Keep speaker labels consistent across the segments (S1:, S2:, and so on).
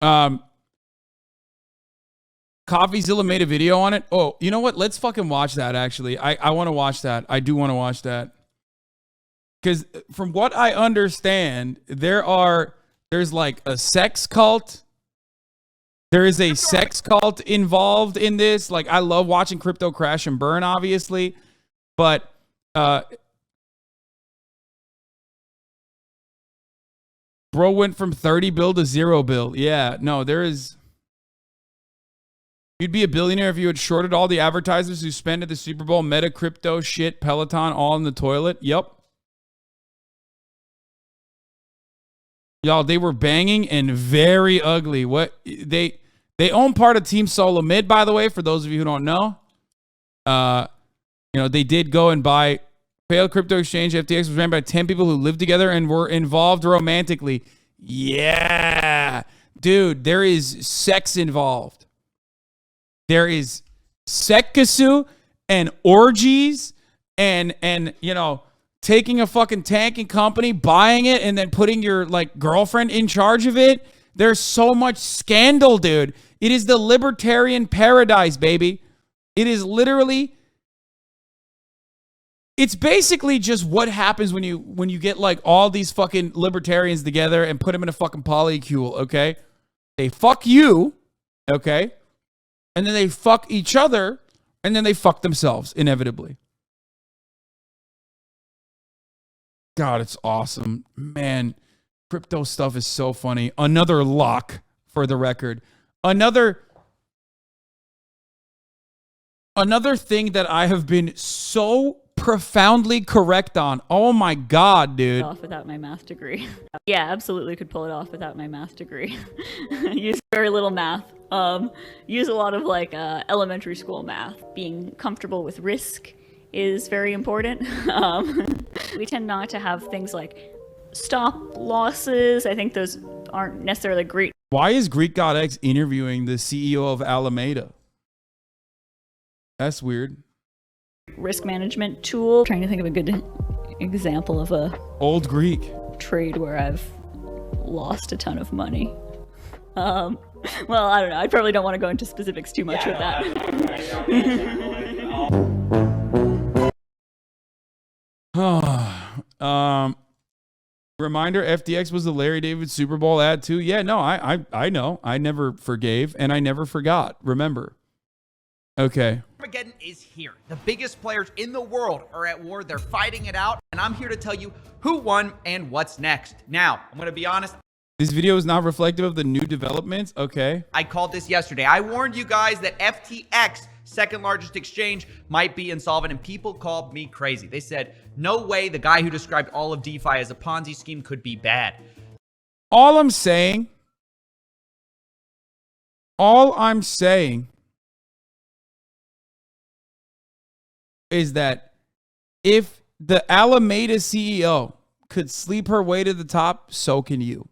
S1: Um, Coffeezilla made a video on it. Oh, you know what? Let's fucking watch that, actually. I want to watch that. I do want to watch that. Because from what I understand, there's like a sex cult. There is a sex cult involved in this. Like, I love watching crypto crash and burn, obviously. But bro went from 30 bill to 0 bill. Yeah, no, there is. You'd be a billionaire if you had shorted all the advertisers who spent at the Super Bowl, Meta, crypto, shit, Peloton, all in the toilet. Yep. Y'all, they were banging and very ugly. What they own part of Team Solomid, by the way, for those of you who don't know. They did go and buy failed crypto exchange. FTX was ran by 10 people who lived together and were involved romantically. Yeah. Dude, there is sex involved. There is sekkasu and orgies and taking a fucking tanking company, buying it, and then putting your like girlfriend in charge of it. There's so much scandal, dude. It is the libertarian paradise, baby. It is literally, it's basically just what happens when you get like all these fucking libertarians together and put them in a fucking polycule, okay? They fuck you, okay? And then they fuck each other, and then they fuck themselves, inevitably. God, it's awesome. Man, crypto stuff is so funny. Another lock, for the record. Another thing that I have been so profoundly correct on. Oh my God, dude.
S2: Off without my math degree. Yeah, absolutely could pull it off without my math degree. Use very little math. Use a lot of like elementary school math. Being comfortable with risk is very important. We tend not to have things like stop losses. I think those aren't necessarily great.
S1: Why is Greek God X interviewing the CEO of Alameda? That's weird.
S2: Risk management tool. Trying to think of a good example of a
S1: old Greek
S2: trade where I've lost a ton of money. Well, I don't know. I probably don't want to go into specifics too much with that.
S1: Reminder, FTX was the Larry David Super Bowl ad too. Yeah, no, I know. I never forgave and I never forgot. Remember. Okay.
S3: Armageddon is here. The biggest players in the world are at war. They're fighting it out. And I'm here to tell you who won and what's next. Now, I'm going to be honest.
S1: This video is not reflective of the new developments. Okay.
S3: I called this yesterday. I warned you guys that FTX, second largest exchange, might be insolvent, and people called me crazy. They said, no way the guy who described all of DeFi as a Ponzi scheme could be bad.
S1: All I'm saying is that if the Alameda CEO could sleep her way to the top, so can you.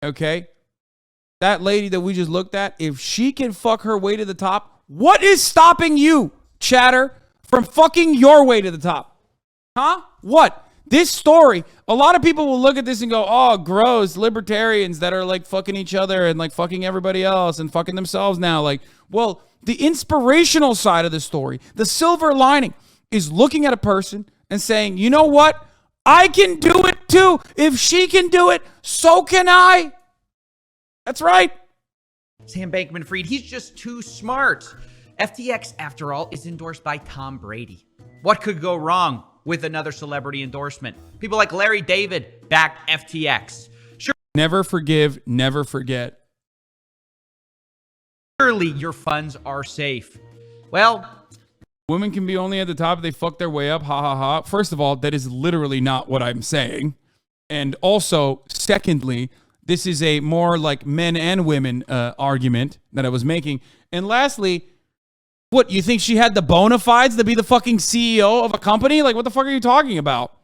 S1: Okay? That lady that we just looked at, if she can fuck her way to the top, what is stopping you, chatter, from fucking your way to the top? Huh? What? This story, a lot of people will look at this and go, oh, gross, libertarians that are like fucking each other and like fucking everybody else and fucking themselves now. Like, well, the inspirational side of the story, the silver lining, is looking at a person and saying, you know what? I can do it too. If she can do it, so can I. That's right.
S3: Sam Bankman-Fried, he's just too smart. FTX, after all, is endorsed by Tom Brady. What could go wrong with another celebrity endorsement? People like Larry David backed FTX.
S1: Never forgive, never forget.
S3: Surely your funds are safe. Well,
S1: women can be only at the top if they fuck their way up. Ha ha ha. First of all, that is literally not what I'm saying. And also, secondly, this is a more like men and women argument that I was making. And lastly, what, you think she had the bona fides to be the fucking CEO of a company? Like, what the fuck are you talking about?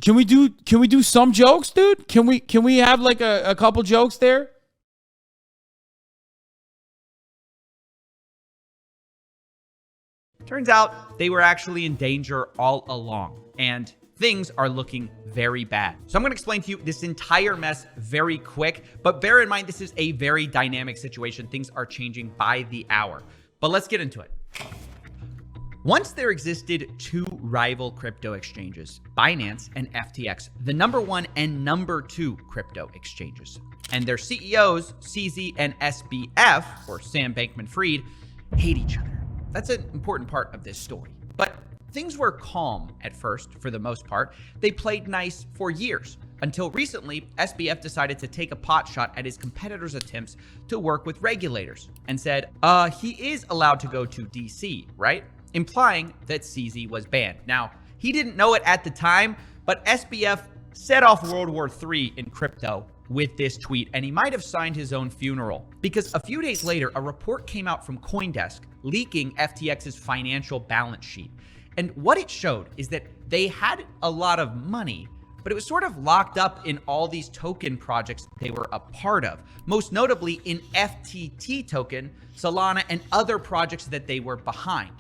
S1: Can we do some jokes, dude? Can we have like a couple jokes there?
S3: Turns out they were actually in danger all along, and things are looking very bad. So I'm going to explain to you this entire mess very quick, but bear in mind this is a very dynamic situation. Things are changing by the hour. But let's get into it. Once there existed two rival crypto exchanges, Binance and FTX, the number one and number two crypto exchanges. And their CEOs, CZ and SBF, or Sam Bankman-Fried, hate each other. That's an important part of this story. But things were calm at first, for the most part. They played nice for years, until recently, SBF decided to take a pot shot at his competitors' attempts to work with regulators and said, he is allowed to go to DC, right? Implying that CZ was banned. Now, he didn't know it at the time, but SBF set off World War III in crypto with this tweet, and he might have signed his own funeral. Because a few days later, a report came out from CoinDesk leaking FTX's financial balance sheet. And what it showed is that they had a lot of money, but it was sort of locked up in all these token projects they were a part of, most notably in FTT token, Solana, and other projects that they were behind.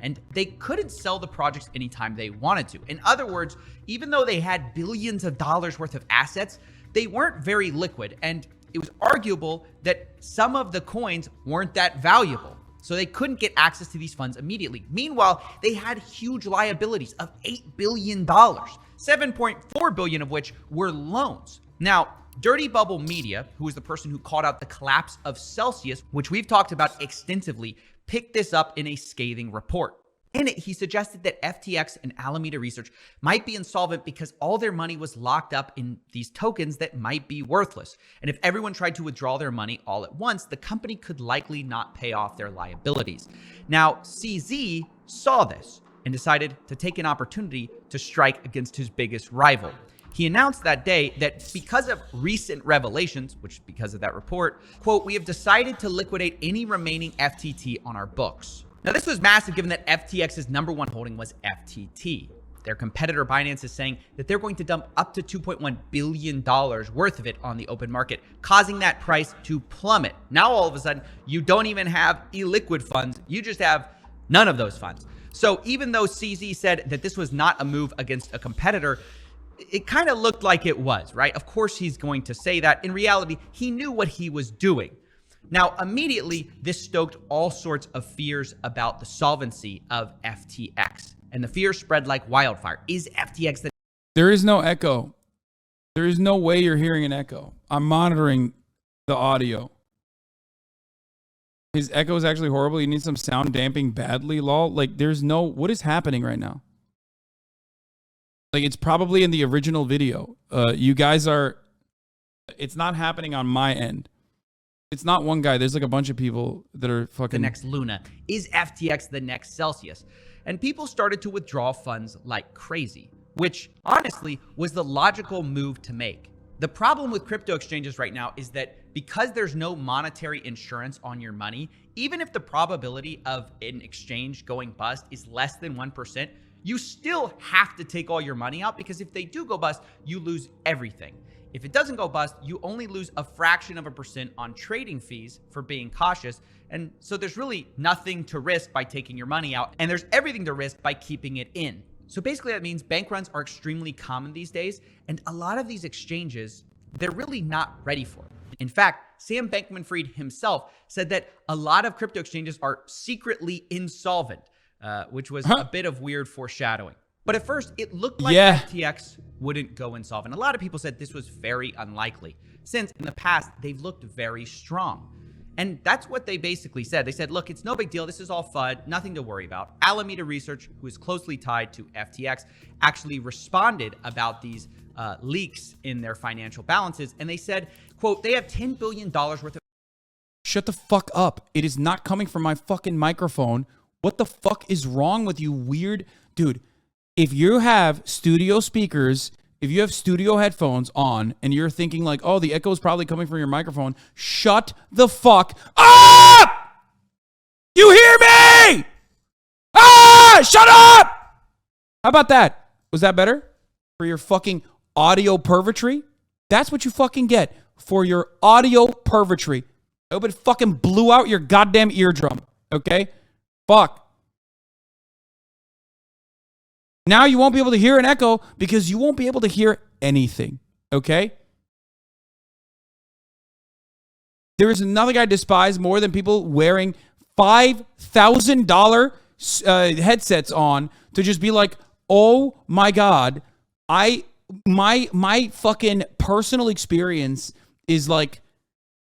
S3: And they couldn't sell the projects anytime they wanted to. In other words, even though they had billions of dollars worth of assets, they weren't very liquid, and it was arguable that some of the coins weren't that valuable. So they couldn't get access to these funds immediately. Meanwhile, they had huge liabilities of $8 billion, $7.4 billion of which were loans. Now, Dirty Bubble Media, who is the person who called out the collapse of Celsius, which we've talked about extensively, picked this up in a scathing report. In it, he suggested that FTX and Alameda Research might be insolvent because all their money was locked up in these tokens that might be worthless. And if everyone tried to withdraw their money all at once, the company could likely not pay off their liabilities. Now, CZ saw this and decided to take an opportunity to strike against his biggest rival. He announced that day that because of recent revelations, which because of that report, quote, we have decided to liquidate any remaining FTT on our books. Now, this was massive given that FTX's number one holding was FTT. Their competitor Binance is saying that they're going to dump up to $2.1 billion worth of it on the open market, causing that price to plummet. Now, all of a sudden, you don't even have illiquid funds. You just have none of those funds. So even though CZ said that this was not a move against a competitor, it kind of looked like it was, right? Of course, he's going to say that. In reality, he knew what he was doing. Now, immediately, this stoked all sorts of fears about the solvency of FTX. And the fear spread like wildfire. Is FTX the...
S1: There is no echo. There is no way you're hearing an echo. I'm monitoring the audio. His echo is actually horrible. You need some sound damping badly, lol. Like, there's no... What is happening right now? Like, it's probably in the original video. You guys are... It's not happening on my end. It's not one guy. There's like a bunch of people that are fucking...
S3: The next Luna. Is FTX the next Celsius? And people started to withdraw funds like crazy, which honestly was the logical move to make. The problem with crypto exchanges right now is that because there's no monetary insurance on your money, even if the probability of an exchange going bust is less than 1%, you still have to take all your money out, because if they do go bust, you lose everything. If it doesn't go bust, you only lose a fraction of a percent on trading fees for being cautious. And so there's really nothing to risk by taking your money out, and there's everything to risk by keeping it in. So basically that means bank runs are extremely common these days, and a lot of these exchanges, they're really not ready for it. In fact, Sam Bankman-Fried himself said that a lot of crypto exchanges are secretly insolvent, which was a bit of weird foreshadowing. But at first, it looked like FTX wouldn't go insolvent. A lot of people said this was very unlikely, since in the past, they've looked very strong. And that's what they basically said. They said, look, it's no big deal. This is all FUD, nothing to worry about. Alameda Research, who is closely tied to FTX, actually responded about these leaks in their financial balances. And they said, quote, they have $10 billion worth of...
S1: Shut the fuck up. It is not coming from my fucking microphone. What the fuck is wrong with you, weird... Dude, if you have studio speakers, if you have studio headphones on and you're thinking like, oh, the echo is probably coming from your microphone, shut the fuck up! You hear me? Ah, shut up! How about that? Was that better? For your fucking audio pervertry? That's what you fucking get for your audio pervertry. I hope it fucking blew out your goddamn eardrum, okay? Fuck. Now you won't be able to hear an echo because you won't be able to hear anything, okay? There is another guy I despise more than people wearing $5,000 headsets on to just be like, oh my God, my fucking personal experience is like,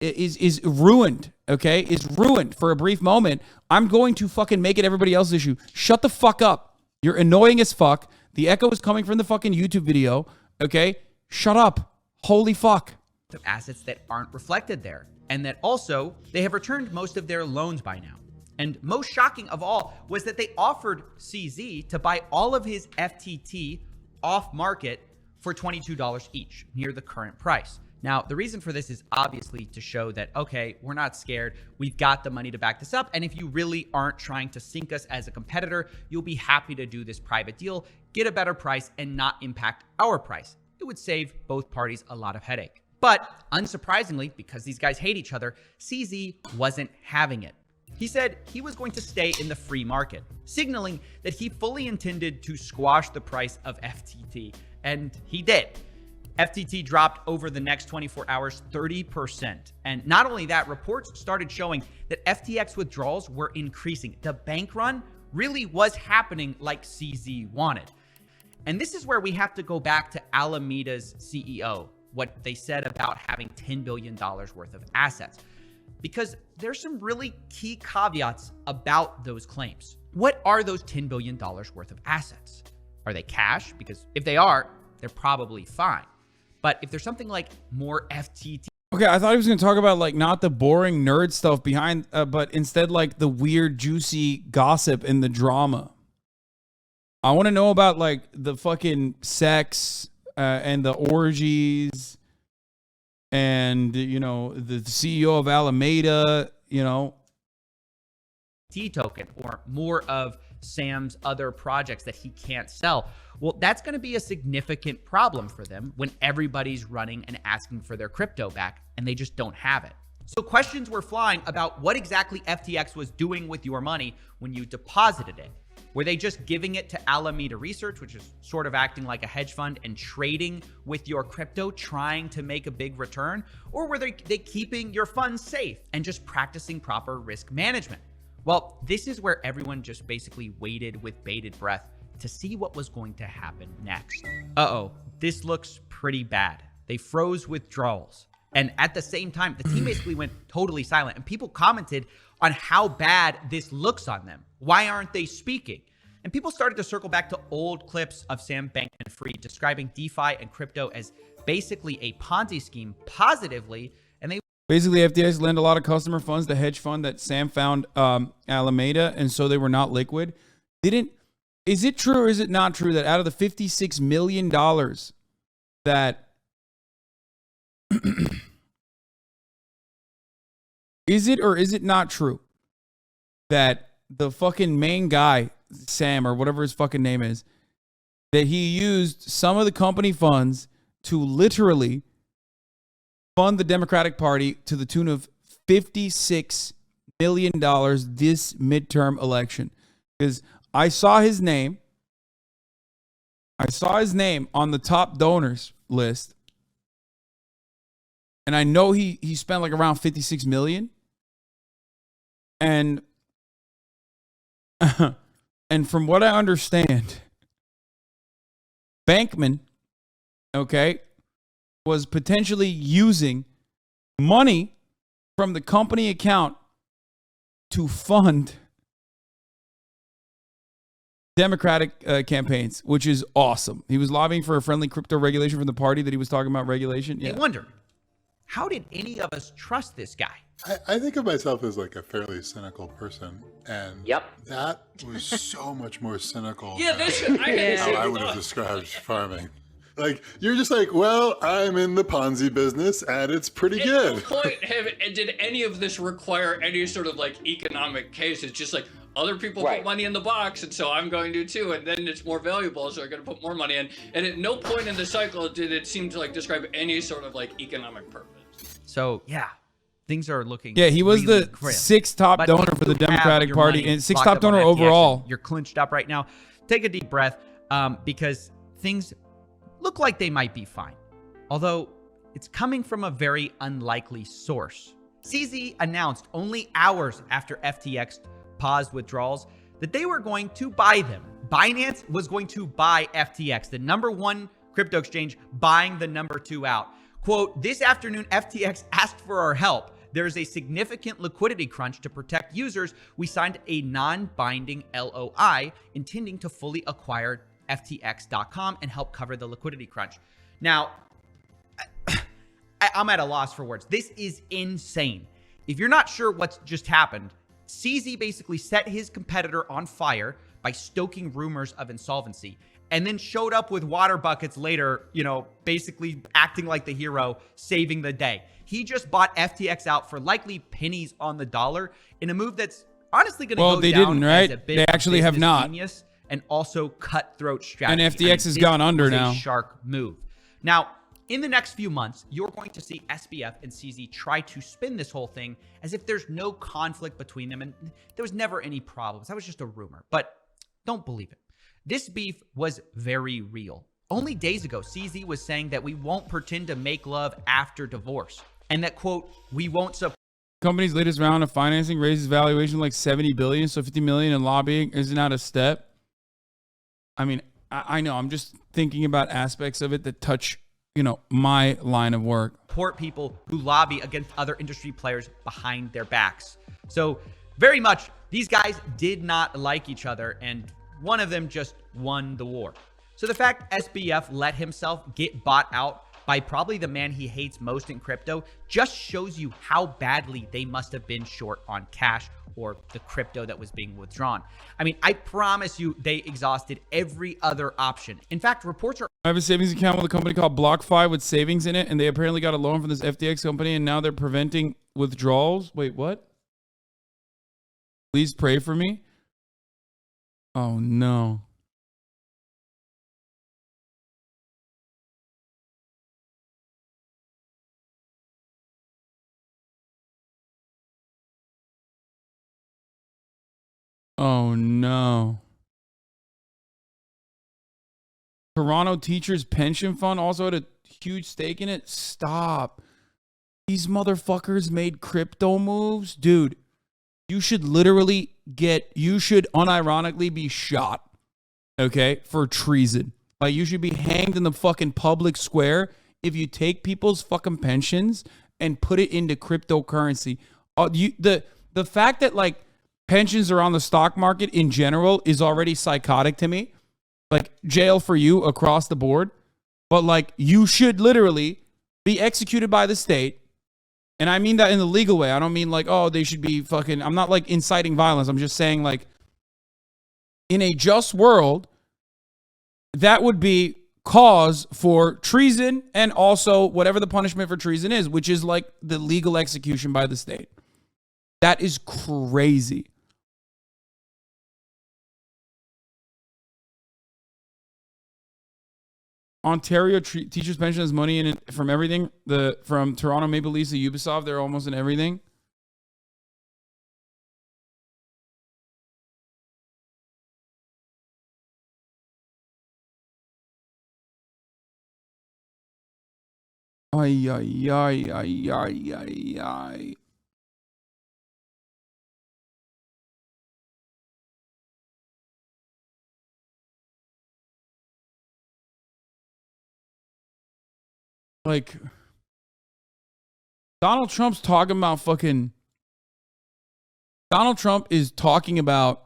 S1: is ruined, okay? Is ruined for a brief moment. I'm going to fucking make it everybody else's issue. Shut the fuck up. You're annoying as fuck. The echo is coming from the fucking YouTube video, okay? Shut up. Holy fuck.
S3: Of assets that aren't reflected there, and that also they have returned most of their loans by now. And most shocking of all was that they offered CZ to buy all of his FTT off market for $22 each, near the current price. Now, the reason for this is obviously to show that, okay, we're not scared. We've got the money to back this up. And if you really aren't trying to sink us as a competitor, you'll be happy to do this private deal, get a better price, and not impact our price. It would save both parties a lot of headache. But unsurprisingly, because these guys hate each other, CZ wasn't having it. He said he was going to stay in the free market, signaling that he fully intended to squash the price of FTT, and he did. FTT dropped over the next 24 hours 30%. And not only that, reports started showing that FTX withdrawals were increasing. The bank run really was happening like CZ wanted. And this is where we have to go back to Alameda's CEO, what they said about having $10 billion worth of assets, because there's some really key caveats about those claims. What are those $10 billion worth of assets? Are they cash? Because if they are, they're probably fine. But if there's something like more FTT.
S1: Okay, I thought he was going to talk about like not the boring nerd stuff behind, but instead like the weird, juicy gossip and the drama. I want to know about like the fucking sex and the orgies and, you know, the CEO of Alameda, you know.
S3: T token or more of Sam's other projects that he can't sell. Well, that's going to be a significant problem for them when everybody's running and asking for their crypto back and they just don't have it. So questions were flying about what exactly FTX was doing with your money when you deposited it. Were they just giving it to Alameda Research, which is sort of acting like a hedge fund and trading with your crypto, trying to make a big return? Or were they keeping your funds safe and just practicing proper risk management? Well, this is where everyone just basically waited with bated breath to see what was going to happen next. Uh-oh, this looks pretty bad. They froze withdrawals. And at the same time, the team basically went totally silent. And people commented on how bad this looks on them. Why aren't they speaking? And people started to circle back to old clips of Sam Bankman-Fried describing DeFi and crypto as basically a Ponzi scheme positively. And they
S1: basically FTX lent a lot of customer funds to hedge fund that Sam found Alameda, and so they were not liquid. Is it true or is it not true that out of the $56 million that is it or is it not true that the fucking main guy, Sam or whatever his fucking name is, that he used some of the company funds to literally fund the Democratic Party to the tune of $56 million this midterm election? Because I saw his name on the top donors list. And I know he spent like around 56 million. And and from what I understand, Bankman, okay, was potentially using money from the company account to fund Democratic campaigns, which is awesome. He was lobbying for a friendly crypto regulation from the party that he was talking about regulation. Yeah.
S3: I wonder, how did any of us trust this guy?
S4: I think of myself as like a fairly cynical person, and that was so much more cynical than how I would have described farming. Like, you're just like, well, I'm in the Ponzi business, and it's pretty good.
S5: At no point did any of this require any sort of like economic case. It's just like other people put money in the box, and so I'm going to too, and then it's more valuable, so I'm going to put more money in. And at no point in the cycle did it seem to like describe any sort of like economic purpose.
S3: So yeah, things are looking.
S1: Yeah, he was
S3: really
S1: the
S3: grim.
S1: sixth top donor for the Democratic Party and sixth top donor overall.
S3: You're clinched up right now. Take a deep breath. because things look like they might be fine. Although it's coming from a very unlikely source. CZ announced only hours after FTX paused withdrawals that they were going to buy them. Binance was going to buy FTX, the number one crypto exchange, buying the number two out. Quote, this afternoon, FTX asked for our help. There is a significant liquidity crunch to protect users. We signed a non-binding LOI intending to fully acquire FTX.com and help cover the liquidity crunch. Now, I'm at a loss for words. This is insane. If you're not sure what's just happened, CZ basically set his competitor on fire by stoking rumors of insolvency, and then showed up with water buckets later, basically acting like the hero, saving the day. He just bought FTX out for likely pennies on the dollar in a move that's honestly going to go
S1: they
S3: down
S1: didn't, right?
S3: as a bit
S1: They actually
S3: of
S1: have not.
S3: genius and also cutthroat strategy.
S1: And FTX has gone under now.
S3: A shark move. Now, in the next few months, you're going to see SBF and CZ try to spin this whole thing as if there's no conflict between them and there was never any problems. That was just a rumor, but don't believe it. This beef was very real. Only days ago, CZ was saying that we won't pretend to make love after divorce and that, quote, we won't support.
S1: Company's latest round of financing raises valuation like 70 billion, so 50 million in lobbying isn't that a step? I mean, I know, I'm just thinking about aspects of it that touch my line of work.
S3: Support people who lobby against other industry players behind their backs. So very much, these guys did not like each other, and one of them just won the war. So the fact SBF let himself get bought out by probably the man he hates most in crypto just shows you how badly they must have been short on cash or the crypto that was being withdrawn. I mean, I promise you they exhausted every other option. In fact, reports are...
S1: I have a savings account with a company called BlockFi with savings in it, and they apparently got a loan from this FTX company, and now they're preventing withdrawals. Wait, what? Please pray for me. Oh, no. Oh, no. Toronto Teachers Pension Fund also had a huge stake in it. Stop. These motherfuckers made crypto moves. Dude, you should unironically be shot, okay, for treason. Like, you should be hanged in the fucking public square if you take people's fucking pensions and put it into cryptocurrency. The fact that, like, pensions are on the stock market in general is already psychotic to me. Like, jail for you across the board. But, like, you should literally be executed by the state. And I mean that in the legal way. I don't mean like, oh, they should be fucking... I'm not, like, inciting violence. I'm just saying, like, in a just world, that would be cause for treason and also whatever the punishment for treason is, which is, like, the legal execution by the state. That is crazy. Ontario teachers' pension has money in it from everything. From Toronto Maple Leafs to Ubisoft, they're almost in everything. Ay, ay, ay, ay, ay, ay, ay. Like, Donald Trump's talking about fucking... Donald Trump is talking about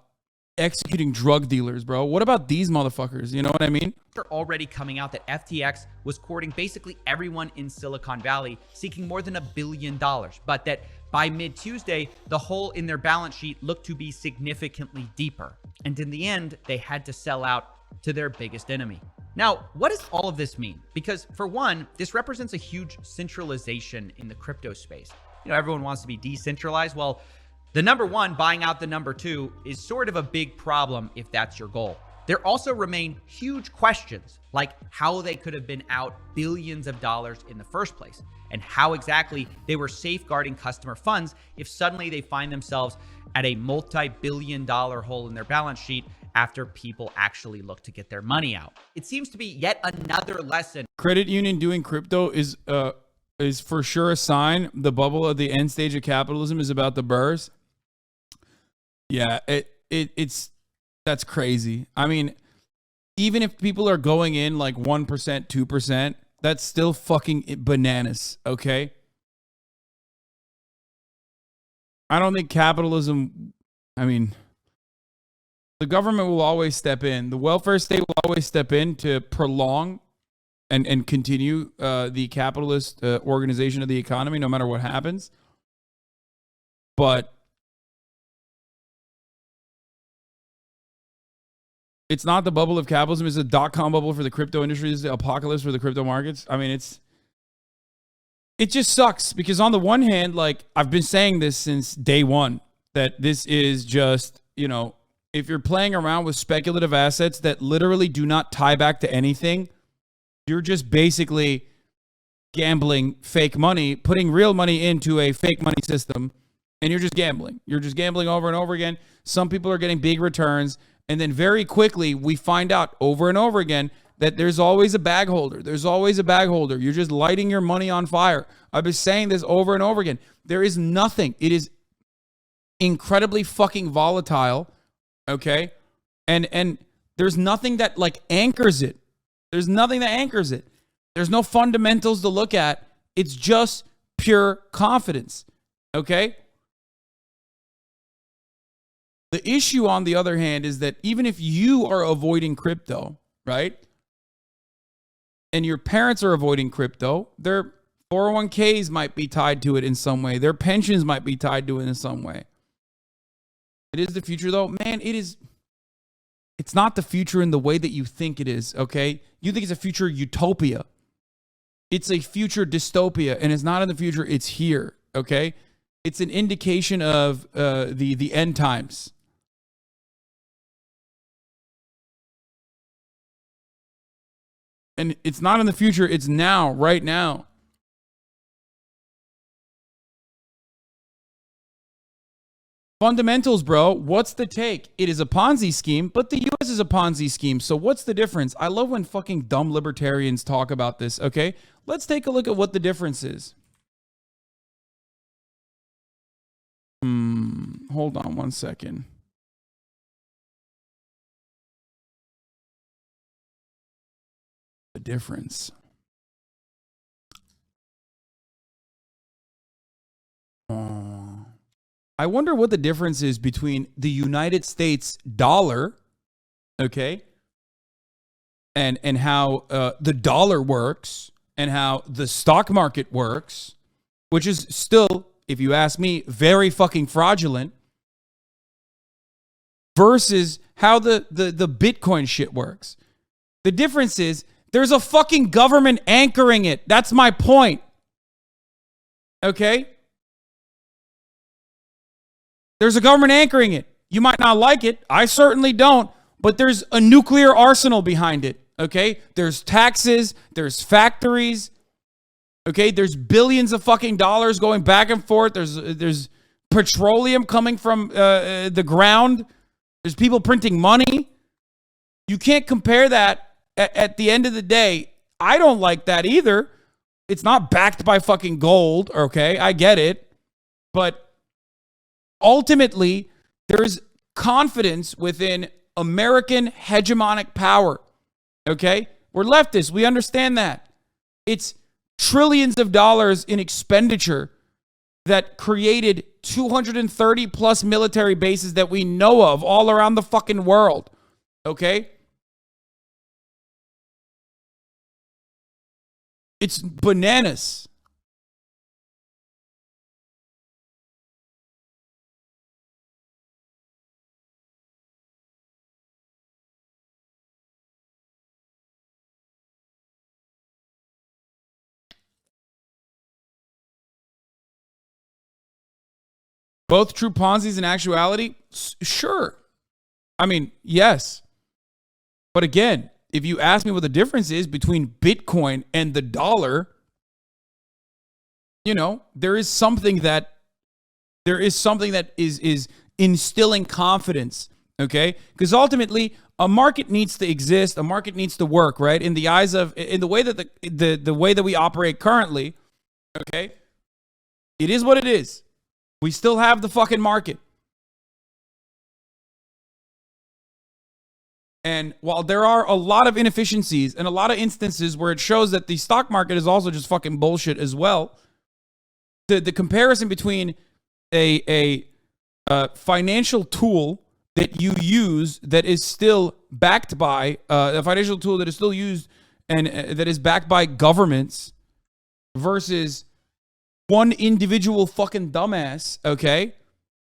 S1: executing drug dealers, bro. What about these motherfuckers? You know what I mean?
S3: They're already coming out that FTX was courting basically everyone in Silicon Valley, seeking more than $1 billion. But that by mid-Tuesday, the hole in their balance sheet looked to be significantly deeper. And in the end, they had to sell out to their biggest enemy. Now, what does all of this mean? Because for one, this represents a huge centralization in the crypto space. Everyone wants to be decentralized. Well, the number one buying out the number two is sort of a big problem if that's your goal. There also remain huge questions like how they could have been out billions of dollars in the first place and how exactly they were safeguarding customer funds if suddenly they find themselves at a multi-billion-dollar hole in their balance sheet after people actually look to get their money out. It seems to be yet another lesson.
S1: Credit union doing crypto is for sure a sign the bubble of the end stage of capitalism is about to burst. Yeah, it's that's crazy. I mean, even if people are going in like 1%, 2%, that's still fucking bananas, okay? I don't think capitalism, I mean, the government will always step in. The welfare state will always step in to prolong and continue the capitalist organization of the economy, no matter what happens. But it's not the bubble of capitalism. It's a dot-com bubble for the crypto industry. It's the apocalypse for the crypto markets. I mean, it just sucks because on the one hand, like I've been saying this since day one, that this is just, you know, if you're playing around with speculative assets that literally do not tie back to anything, you're just basically gambling fake money, putting real money into a fake money system, and you're just gambling. You're just gambling over and over again. Some people are getting big returns, and then very quickly we find out over and over again that there's always a bag holder. There's always a bag holder. You're just lighting your money on fire. I've been saying this over and over again. There is nothing. It is incredibly fucking volatile, okay? And there's nothing that like anchors it. There's nothing that anchors it. There's no fundamentals to look at. It's just pure confidence, okay? The issue, on the other hand, is that even if you are avoiding crypto, right? And your parents are avoiding crypto, their 401ks might be tied to it in some way. Their pensions might be tied to it in some way. It is the future, though. Man, it's not the future in the way that you think it is, okay? You think it's a future utopia. It's a future dystopia, and it's not in the future. It's here, okay? It's an indication of the end times. And it's not in the future. It's now, right now. Fundamentals, bro. What's the take? It is a Ponzi scheme, but the U.S. is a Ponzi scheme. So what's the difference? I love when fucking dumb libertarians talk about this, okay? Let's take a look at what the difference is. Hold on one second. The difference. I wonder what the difference is between the United States dollar, okay, and how the dollar works and how the stock market works, which is still, if you ask me, very fucking fraudulent, versus how the Bitcoin shit works. The difference is there's a fucking government anchoring it. That's my point. Okay? There's a government anchoring it. You might not like it. I certainly don't. But there's a nuclear arsenal behind it. Okay? There's taxes. There's factories. Okay? There's billions of fucking dollars going back and forth. There's petroleum coming from the ground. There's people printing money. You can't compare that. At the end of the day, I don't like that either. It's not backed by fucking gold, okay? I get it. But ultimately, there's confidence within American hegemonic power, okay? We're leftists. We understand that. It's trillions of dollars in expenditure that created 230 plus military bases that we know of all around the fucking world, okay? It's bananas. Both true Ponzi's in actuality? Sure. I mean, yes. But again, if you ask me what the difference is between Bitcoin and the dollar, you know, there is something that is instilling confidence, Okay? Because ultimately, a market needs to exist. A market needs to work, right? In the eyes of, in the way that the way that we operate currently, okay? It is what it is. We still have the fucking market. And while there are a lot of inefficiencies and a lot of instances where it shows that the stock market is also just fucking bullshit as well, the comparison between a financial tool that you use that is still backed by a financial tool that is still used and that is backed by governments versus one individual fucking dumbass, okay,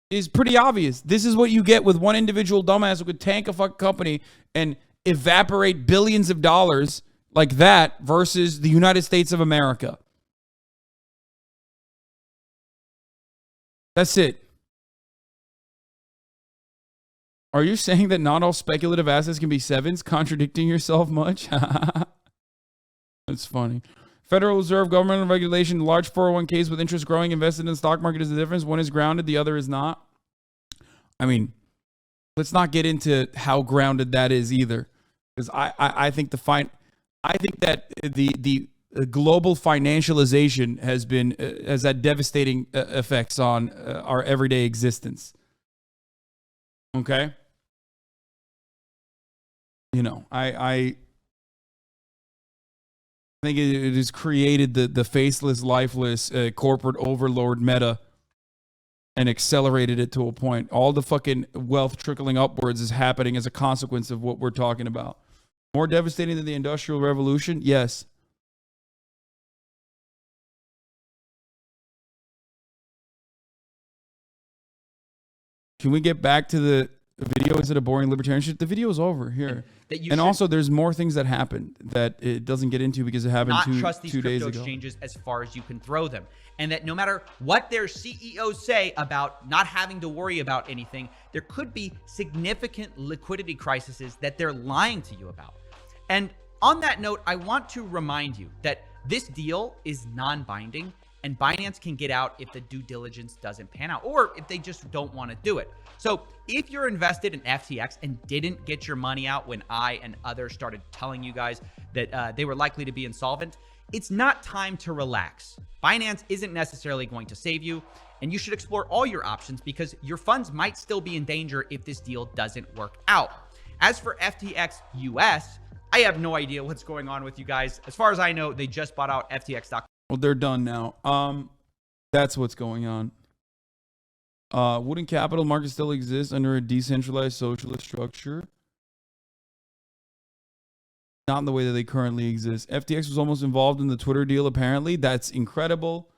S1: is pretty obvious. This is what you get with one individual dumbass who could tank a fucking company and evaporate billions of dollars like that versus the United States of America. That's it. Are you saying that not all speculative assets can be sevens? Contradicting yourself much? That's funny. Federal Reserve, government regulation, large 401ks with interest growing, invested in the stock market is the difference. One is grounded, the other is not. I mean, let's not get into how grounded that is either, because I think that the global financialization has had devastating effects on our everyday existence. Okay, you know, I think it has created the faceless, lifeless corporate overlord meta and accelerated it to a point. All the fucking wealth trickling upwards is happening as a consequence of what we're talking about. More devastating than the Industrial Revolution? Yes. Can we get back to the video? Is it a boring libertarian shit? The video is over here. And also, there's more things that happened that it doesn't get into because it happened
S3: not
S1: 2
S3: trust these
S1: 2 days
S3: crypto
S1: ago.
S3: exchanges as far as you can throw them, and that no matter what their CEOs say about not having to worry about anything, there could be significant liquidity crises that they're lying to you about. And on that note, I want to remind you that this deal is non-binding, and Binance can get out if the due diligence doesn't pan out, or if they just don't want to do it. So if you're invested in FTX and didn't get your money out when I and others started telling you guys that they were likely to be insolvent, it's not time to relax. Binance isn't necessarily going to save you, and you should explore all your options because your funds might still be in danger if this deal doesn't work out. As for FTX US, I have no idea what's going on with you guys. As far as I know, they just bought out FTX.com.
S1: Well, they're done now. That's what's going on. Wouldn't capital markets still exist under a decentralized socialist structure? Not in the way that they currently exist. FTX was almost involved in the Twitter deal, apparently. That's incredible.